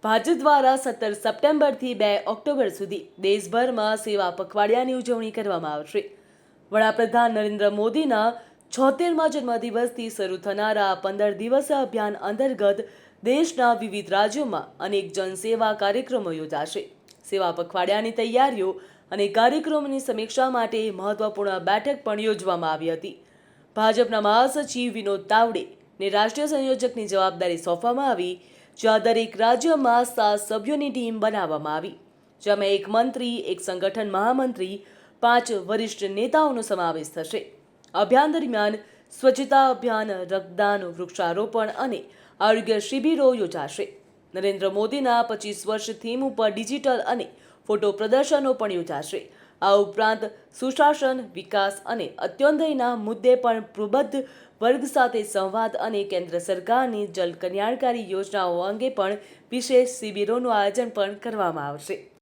ભાજપ દ્વારા 17 સપ્ટેમ્બરથી 2 ઓક્ટોબર સુધી દેશભરમાં સેવા પખવાડિયાની ઉજવણી કરવામાં આવશે. વડાપ્રધાન નરેન્દ્ર મોદીના 76મા જન્મદિવસથી શરૂ થનારા 15 દિવસીય અભિયાન અંતર્ગત દેશના વિવિધ રાજ્યોમાં અનેક જનસેવા કાર્યક્રમો યોજાશે. સેવા પખવાડિયાની તૈયારીઓ અને કાર્યક્રમોની સમીક્ષા માટે મહત્વપૂર્ણ બેઠક પણ યોજવામાં આવી હતી. ભાજપના મહાસચિવ વિનોદ તાવડેને રાષ્ટ્રીય સંયોજકની જવાબદારી સોંપવામાં આવી, જ્યાં દરેક રાજ્યમાં 7 સભ્યોની ટીમ બનાવવામાં આવી, જેમાં એક મંત્રી, એક સંગઠન મહામંત્રી, 5 વરિષ્ઠ નેતાઓનો સમાવેશ થશે. અભિયાન દરમિયાન સ્વચ્છતા અભિયાન, રક્તદાન, વૃક્ષારોપણ અને આરોગ્ય શિબિરો યોજાશે. નરેન્દ્ર મોદીના 25 વર્ષ થીમ ઉપર ડિજિટલ અને ફોટો પ્રદર્શનો પણ યોજાશે. આ ઉપરાંત સુશાસન, વિકાસ અને અંત્યોદયના મુદ્દે પણ પ્રબુદ્ધ વર્ગ સાથે સંવાદ અને કેન્દ્ર સરકારની જન કલ્યાણકારી યોજનાઓ અંગે પણ વિશેષ શિબિરોનું આયોજન પણ કરવામાં આવશે.